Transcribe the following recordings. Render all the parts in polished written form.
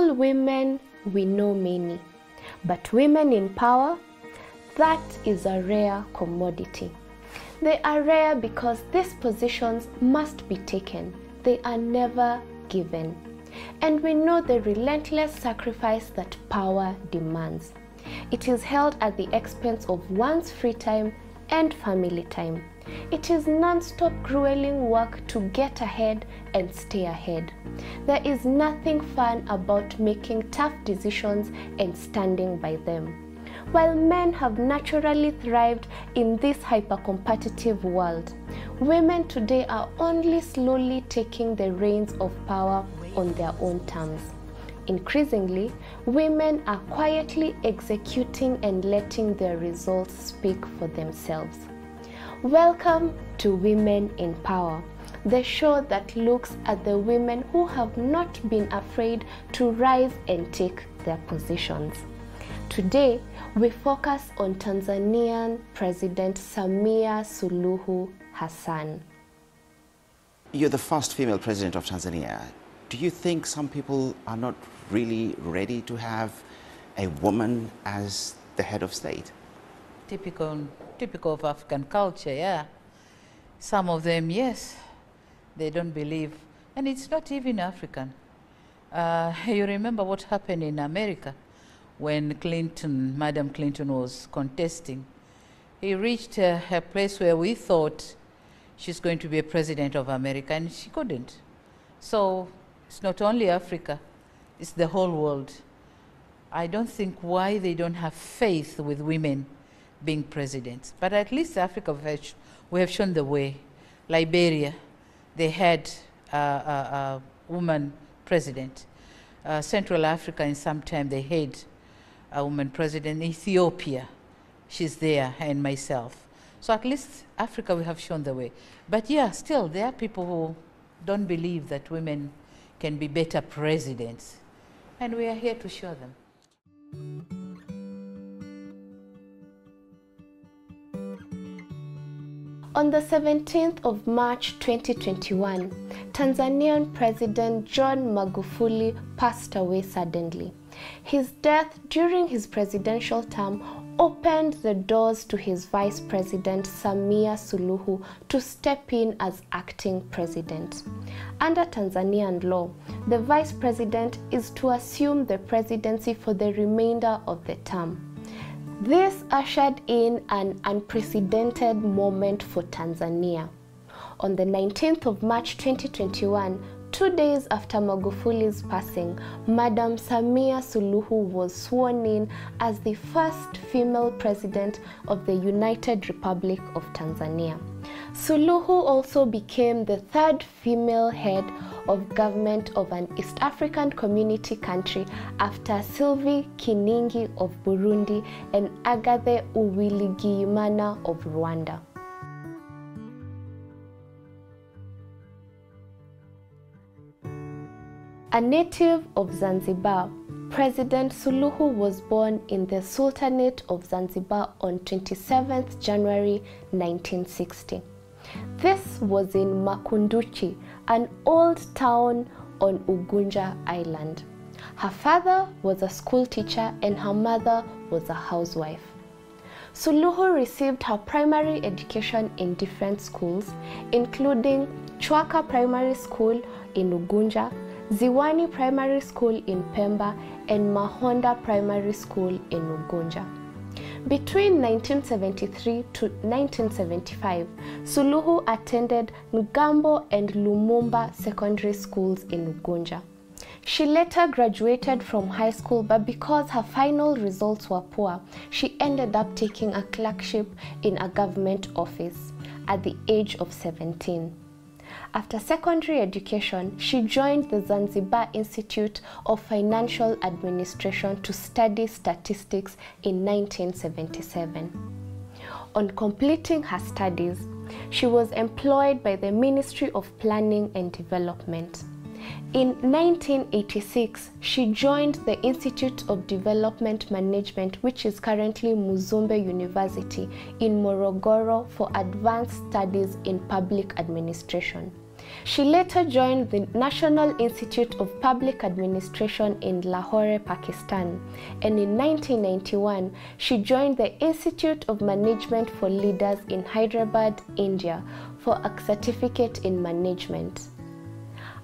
Successful women, we know many, but women in power, that is a rare commodity. They are rare because these positions must be taken. They are never given. And we know the relentless sacrifice that power demands. It is held at the expense of one's free time and family time. It is non-stop grueling work to get ahead and stay ahead. There is nothing fun about making tough decisions and standing by them. While men have naturally thrived in this hyper-competitive world, women today are only slowly taking the reins of power on their own terms. Increasingly, women are quietly executing and letting their results speak for themselves. Welcome to Women in Power, the show that looks at the women who have not been afraid to rise and take their positions. Today, we focus on Tanzanian President Samia Suluhu Hassan. You're the first female president of Tanzania. Do you think some people are not really ready to have a woman as the head of state? Typical of African culture, yeah. Some of them, yes, they don't believe. And it's not even African. You remember what happened in America when Madam Clinton was contesting. He reached a place where we thought she's going to be a president of America, and she couldn't. So it's not only Africa, it's the whole world. I don't think why they don't have faith with women being presidents. But at least Africa, we have shown the way. Liberia, they had a woman president. Central Africa, in some time, they had a woman president. Ethiopia, she's there, and myself. So at least Africa, we have shown the way. But yeah, still, there are people who don't believe that women can be better presidents. And we are here to show them. On the 17th of March 2021, Tanzanian President John Magufuli passed away suddenly. His death during his presidential term opened the doors to his Vice President Samia Suluhu to step in as acting president. Under Tanzanian law, the Vice President is to assume the presidency for the remainder of the term. This ushered in an unprecedented moment for Tanzania. On the 19th of March 2021, 2 days after Magufuli's passing, Madam Samia Suluhu was sworn in as the first female president of the United Republic of Tanzania. Suluhu also became the third female head of government of an East African community country after Sylvie Kiningi of Burundi and Agathe Uwilingiyimana of Rwanda. A native of Zanzibar, President Suluhu was born in the Sultanate of Zanzibar on 27th January 1960. This was in Makunduchi, an old town on Unguja Island. Her father was a school teacher and her mother was a housewife. Suluhu received her primary education in different schools, including Chwaka Primary School in Unguja, Ziwani Primary School in Pemba, and Mahonda Primary School in Unguja. Between 1973 to 1975, Suluhu attended Ngambo and Lumumba secondary schools in Unguja. She later graduated from high school, but because her final results were poor, she ended up taking a clerkship in a government office at the age of 17. After secondary education, she joined the Zanzibar Institute of Financial Administration to study statistics in 1977. On completing her studies, she was employed by the Ministry of Planning and Development. In 1986, she joined the Institute of Development Management, which is currently Muzumbe University in Morogoro, for advanced studies in public administration. She later joined the National Institute of Public Administration in Lahore, Pakistan, and in 1991, she joined the Institute of Management for Leaders in Hyderabad, India, for a certificate in management.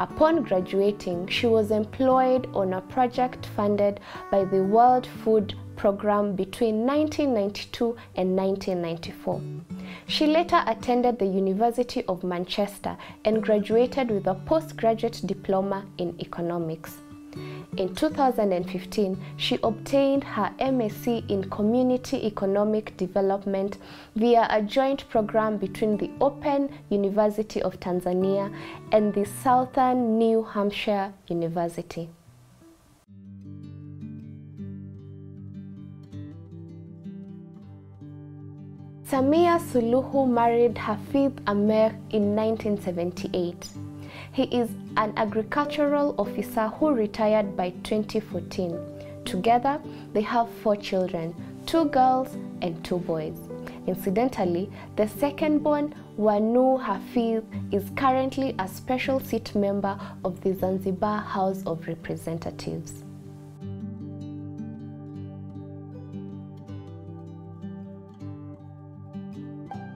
Upon graduating, she was employed on a project funded by the World Food Programme between 1992 and 1994. She later attended the University of Manchester and graduated with a postgraduate diploma in economics. In 2015, she obtained her MSc in Community Economic Development via a joint program between the Open University of Tanzania and the Southern New Hampshire University. Samia Suluhu married Hafidh Amer in 1978. He is an agricultural officer who retired by 2014. Together, they have 4 children, 2 girls and 2 boys. Incidentally, the second-born, Wanu Hafidh, is currently a special seat member of the Zanzibar House of Representatives.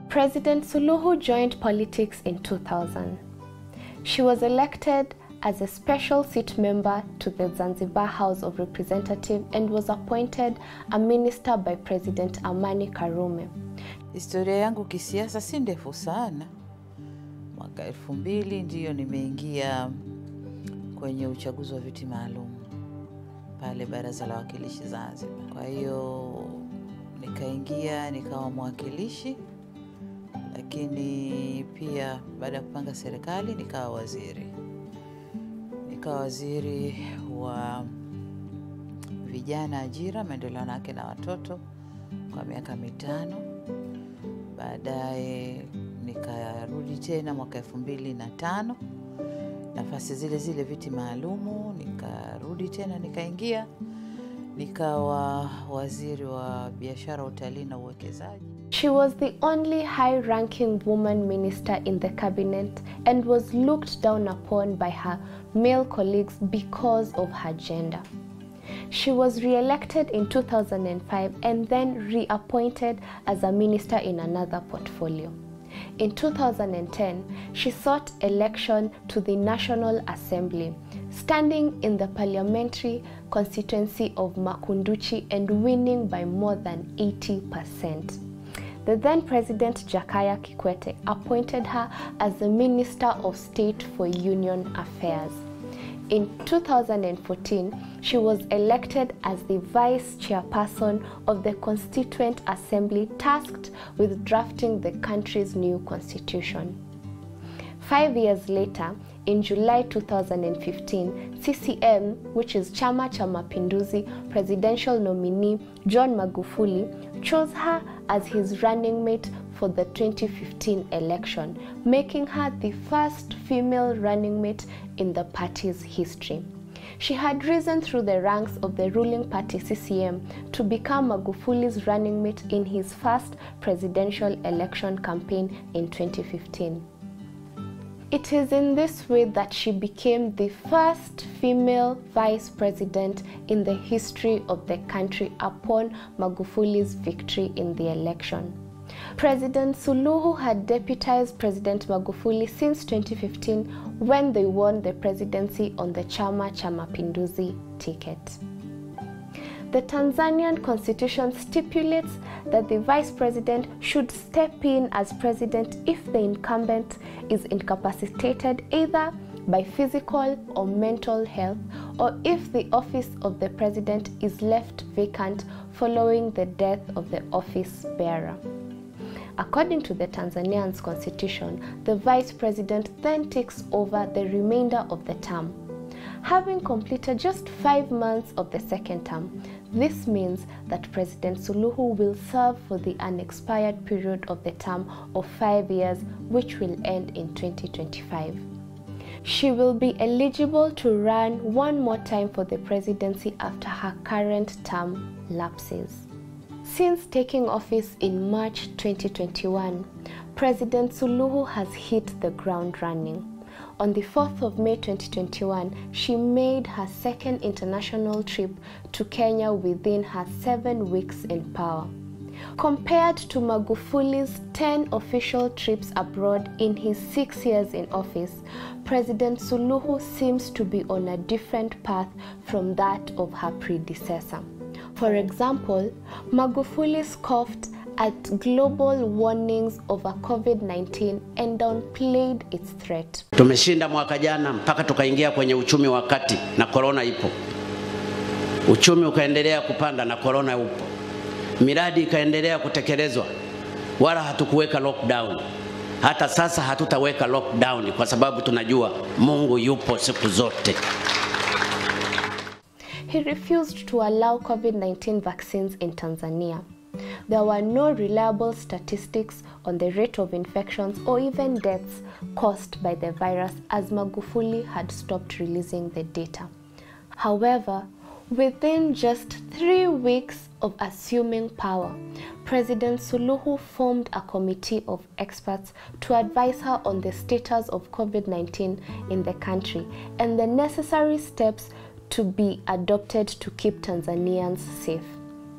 President Suluhu joined politics in 2000. She was elected as a special seat member to the Zanzibar House of Representatives and was appointed a minister by President Amani Karume. Historia yangu kisiasa si ndefu sana. Mwaka 2000 ndiyo nimeingia kwenye uchaguzi wa viti maalum pale Baraza la Wawakilishi Zanzibar. Kwa hiyo nikaingia nikawa mwakilishi, lakini pia baada ya kupanga serikali nikawa waziri. Nikawa waziri wa vijana, ajira, maendeleo ya wanawake na watoto kwa miaka 5. Baadaye nikarudi tena mwaka 2005, nafasi zile viti maalumu, nikarudi tena nikaingia nikawa waziri wa biashara, utalii na uwekezaji. She was the only high-ranking woman minister in the cabinet and was looked down upon by her male colleagues because of her gender. She was re-elected in 2005 and then reappointed as a minister in another portfolio. In 2010, she sought election to the National Assembly, standing in the parliamentary constituency of Makunduchi and winning by more than 80%. The then President Jakaya Kikwete appointed her as the Minister of State for Union Affairs. In 2014, she was elected as the Vice Chairperson of the Constituent Assembly tasked with drafting the country's new constitution. 5 years later, in July 2015, CCM, which is Chama cha Mapinduzi presidential nominee John Magufuli, chose her as his running mate for the 2015 election, making her the first female running mate in the party's history. She had risen through the ranks of the ruling party CCM to become Magufuli's running mate in his first presidential election campaign in 2015. It is in this way that she became the first female vice president in the history of the country upon Magufuli's victory in the election. President Suluhu had deputized President Magufuli since 2015 when they won the presidency on the Chama cha Mapinduzi ticket. The Tanzanian constitution stipulates that the vice president should step in as president if the incumbent is incapacitated either by physical or mental health, or if the office of the president is left vacant following the death of the office bearer. According to the Tanzanian constitution, the vice president then takes over the remainder of the term. Having completed just 5 months of the second term, this means that President Suluhu will serve for the unexpired period of the term of 5 years, which will end in 2025. She will be eligible to run one more time for the presidency after her current term lapses. Since taking office in March 2021, President Suluhu has hit the ground running. On the 4th of May 2021, she made her second international trip to Kenya within her 7 weeks in power. Compared to Magufuli's 10 official trips abroad in his 6 years in office, President Suluhu seems to be on a different path from that of her predecessor. For example, Magufuli scoffed at global warnings over COVID-19 and downplayed its threat. Tumeshinda mwaka jana mpaka tukaingia kwenye uchumi wa kati na corona ipo. Uchumi ukaendelea kupanda na corona upo. Miradi ikaendelea kutekelezwa wala hatukuweka lockdown. Hata sasa hatutaweka lockdown kwa sababu tunajua Mungu yupo siku zote. He refused to allow COVID-19 vaccines in Tanzania. There were no reliable statistics on the rate of infections or even deaths caused by the virus, as Magufuli had stopped releasing the data. However, within just 3 weeks of assuming power, President Suluhu formed a committee of experts to advise her on the status of COVID-19 in the country and the necessary steps to be adopted to keep Tanzanians safe.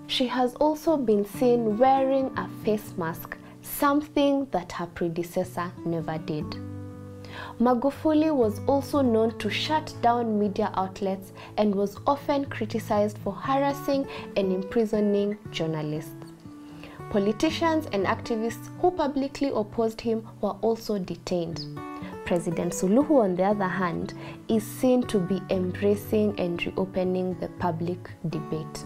She has also been seen wearing a face mask, something that her predecessor never did. Magufuli was also known to shut down media outlets and was often criticized for harassing and imprisoning journalists. Politicians and activists who publicly opposed him were also detained. President Suluhu, on the other hand, is seen to be embracing and reopening the public debate.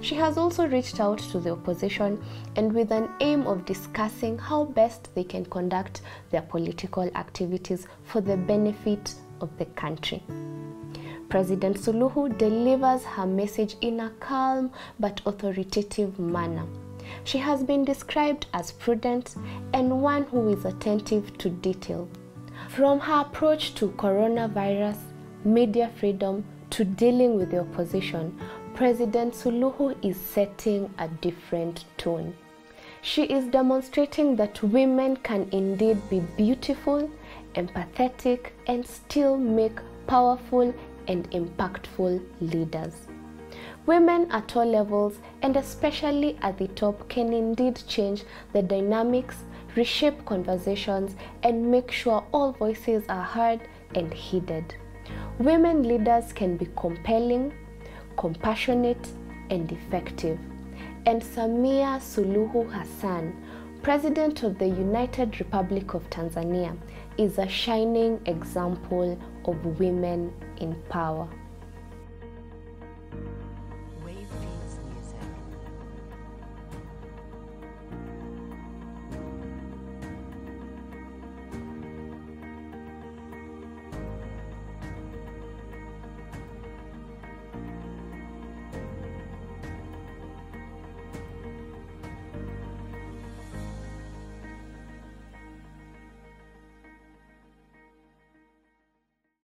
She has also reached out to the opposition and with an aim of discussing how best they can conduct their political activities for the benefit of the country. President Suluhu delivers her message in a calm but authoritative manner. She has been described as prudent and one who is attentive to detail. From her approach to coronavirus, media freedom, to dealing with the opposition, President Suluhu is setting a different tone. She is demonstrating that women can indeed be beautiful, empathetic, and still make powerful and impactful leaders. Women at all levels, and especially at the top, can indeed change the dynamics, reshape conversations, and make sure all voices are heard and heeded. Women leaders can be compelling, compassionate, and effective. And Samia Suluhu Hassan, President of the United Republic of Tanzania, is a shining example of women in power.